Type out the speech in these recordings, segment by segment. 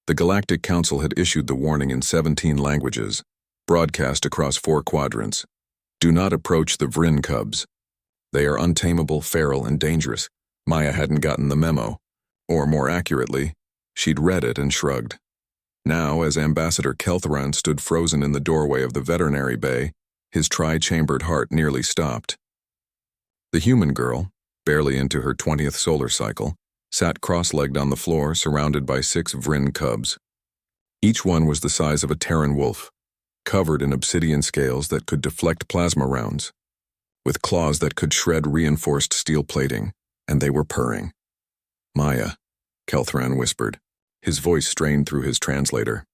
The Galactic Council had issued the warning in 17 languages, broadcast across 4 quadrants. Do not approach the Vryn cubs. They are untamable, feral, and dangerous. Maya hadn't gotten the memo. Or more accurately, she'd read it and shrugged. Now, as Ambassador Kelthran stood frozen in the doorway of the veterinary bay, his tri-chambered heart nearly stopped. The human girl, barely into her 20th solar cycle, sat cross-legged on the floor surrounded by 6 Vryn cubs. Each one was the size of a Terran wolf, covered in obsidian scales that could deflect plasma rounds, with claws that could shred reinforced steel plating, and they were purring. "Maya," Kelthran whispered, his voice strained through his translator.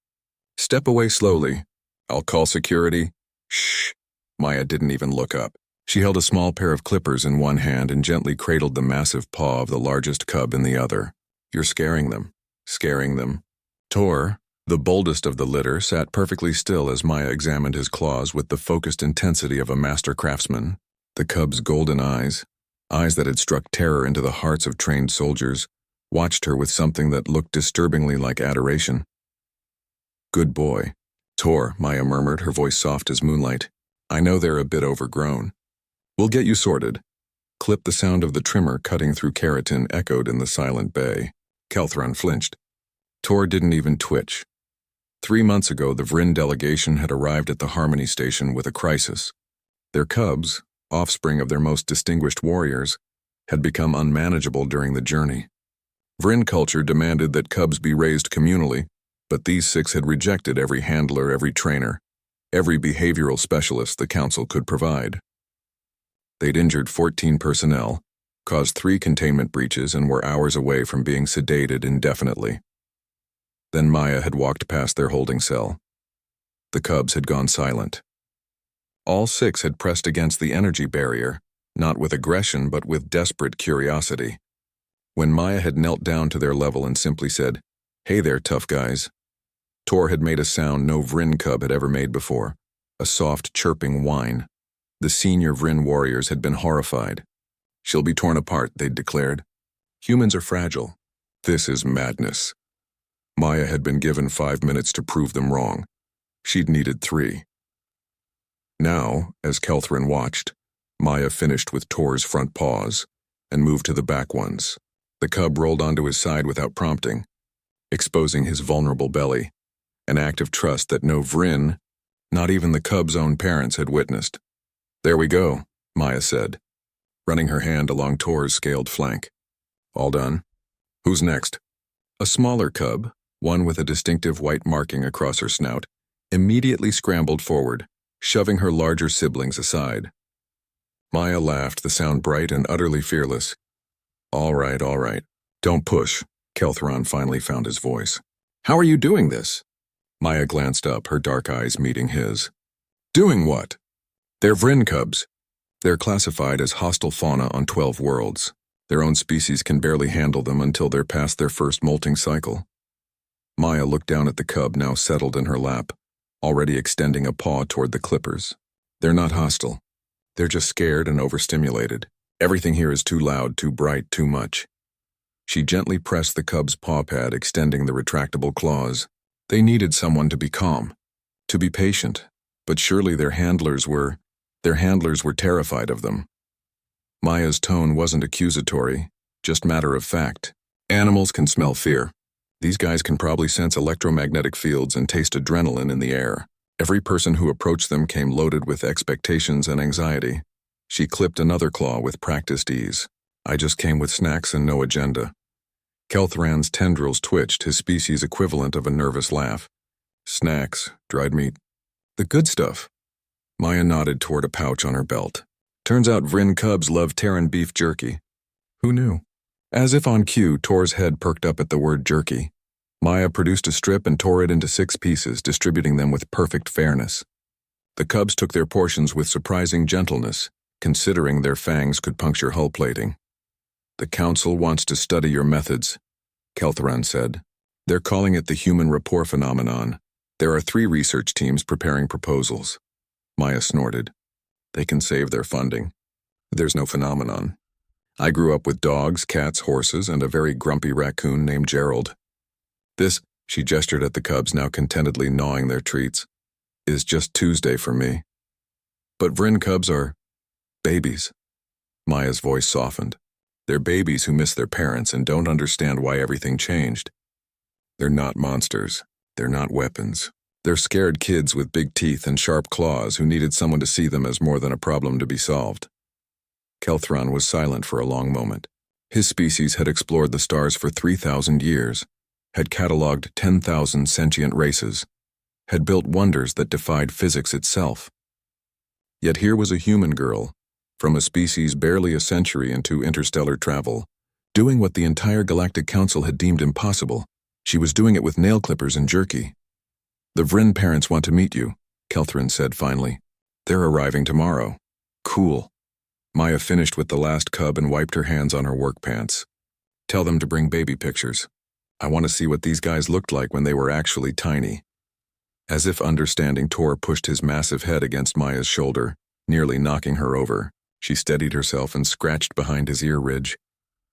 "Step away slowly. I'll call security." "Shh." Maya didn't even look up. She held a small pair of clippers in one hand and gently cradled the massive paw of the largest cub in the other. "You're scaring them. Scaring them." Tor, the boldest of the litter, sat perfectly still as Maya examined his claws with the focused intensity of a master craftsman. The cub's golden eyes that had struck terror into the hearts of trained soldiers, watched her with something that looked disturbingly like adoration. "Good boy." "Tor," Maya murmured, her voice soft as moonlight. "I know they're a bit overgrown. We'll get you sorted." Clip. The sound of the trimmer cutting through keratin echoed in the silent bay. Kelthran flinched. Tor didn't even twitch. 3 months ago, the Vryn delegation had arrived at the Harmony Station with a crisis. Their cubs, offspring of their most distinguished warriors, had become unmanageable during the journey. Vryn culture demanded that cubs be raised communally, but these 6 had rejected every handler, every trainer, every behavioral specialist the council could provide. They'd injured 14 personnel, caused 3 containment breaches, and were hours away from being sedated indefinitely. Then Maya had walked past their holding cell. The cubs had gone silent. All 6 had pressed against the energy barrier, not with aggression but with desperate curiosity. When Maya had knelt down to their level and simply said, "Hey there, tough guys," Tor had made a sound no Vryn cub had ever made before, a soft, chirping whine. The senior Vryn warriors had been horrified. "She'll be torn apart," they'd declared. "Humans are fragile. This is madness." Maya had been given 5 minutes to prove them wrong. She'd needed 3. Now, as Kelthran watched, Maya finished with Tor's front paws and moved to the back ones. The cub rolled onto his side without prompting, exposing his vulnerable belly, an act of trust that no Vryn, not even the cub's own parents, had witnessed. "There we go," Maya said, running her hand along Tor's scaled flank. "All done. Who's next?" A smaller cub, one with a distinctive white marking across her snout, immediately scrambled forward, shoving her larger siblings aside. Maya laughed, the sound bright and utterly fearless. All right. Don't push," Kelthran finally found his voice. "How are you doing this?" Maya glanced up, her dark eyes meeting his. "Doing what?" "They're Vryn cubs. They're classified as hostile fauna on 12 worlds. Their own species can barely handle them until they're past their first molting cycle." Maya looked down at the cub now settled in her lap, already extending a paw toward the clippers. "They're not hostile. They're just scared and overstimulated. Everything here is too loud, too bright, too much." She gently pressed the cub's paw pad, extending the retractable claws. They needed someone to be calm, to be patient, but surely their handlers were terrified of them. Maya's tone wasn't accusatory, just matter of fact. "Animals can smell fear. These guys can probably sense electromagnetic fields and taste adrenaline in the air. Every person who approached them came loaded with expectations and anxiety." She clipped another claw with practiced ease. "I just came with snacks and no agenda." Kelthran's tendrils twitched, his species equivalent of a nervous laugh. "Snacks, dried meat. The good stuff." Maya nodded toward a pouch on her belt. "Turns out Vryn cubs love Terran beef jerky." "Who knew?" As if on cue, Tor's head perked up at the word jerky. Maya produced a strip and tore it into 6 pieces, distributing them with perfect fairness. The cubs took their portions with surprising gentleness, considering their fangs could puncture hull plating. "The council wants to study your methods," Kelthran said. "They're calling it the human rapport phenomenon. There are 3 research teams preparing proposals." Maya snorted. "They can save their funding. There's no phenomenon. I grew up with dogs, cats, horses, and a very grumpy raccoon named Gerald. This She gestured at the cubs now contentedly gnawing their treats. It is just Tuesday for me. But Vryn cubs are babies. Maya's voice softened. They're babies who miss their parents and don't understand why everything changed. They're not monsters. They're not weapons. They're scared kids with big teeth and sharp claws who needed someone to see them as more than a problem to be solved. Kelthron was silent for a long moment. His species had explored the stars for 3,000 years, had catalogued 10,000 sentient races, had built wonders that defied physics itself. Yet here was a human girl, from a species barely a century into interstellar travel, doing what the entire Galactic Council had deemed impossible. She was doing it with nail clippers and jerky. The Vryn parents want to meet you, Kelthron said finally. They're arriving tomorrow. Cool. Maya finished with the last cub and wiped her hands on her work pants. Tell them to bring baby pictures. I want to see what these guys looked like when they were actually tiny. As if understanding, Tor pushed his massive head against Maya's shoulder, nearly knocking her over. She steadied herself and scratched behind his ear ridge,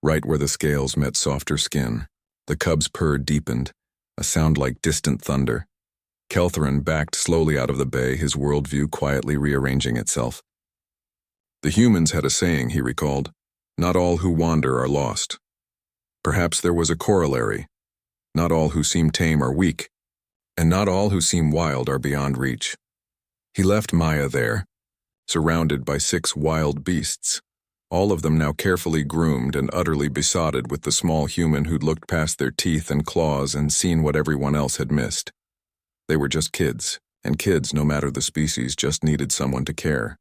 right where the scales met softer skin. The cub's purr deepened, a sound like distant thunder. Kelthron backed slowly out of the bay, his worldview quietly rearranging itself. The humans had a saying, he recalled, not all who wander are lost. Perhaps there was a corollary. Not all who seem tame are weak, and not all who seem wild are beyond reach. He left Maya there, surrounded by 6 wild beasts, all of them now carefully groomed and utterly besotted with the small human who'd looked past their teeth and claws and seen what everyone else had missed. They were just kids, and kids, no matter the species, just needed someone to care.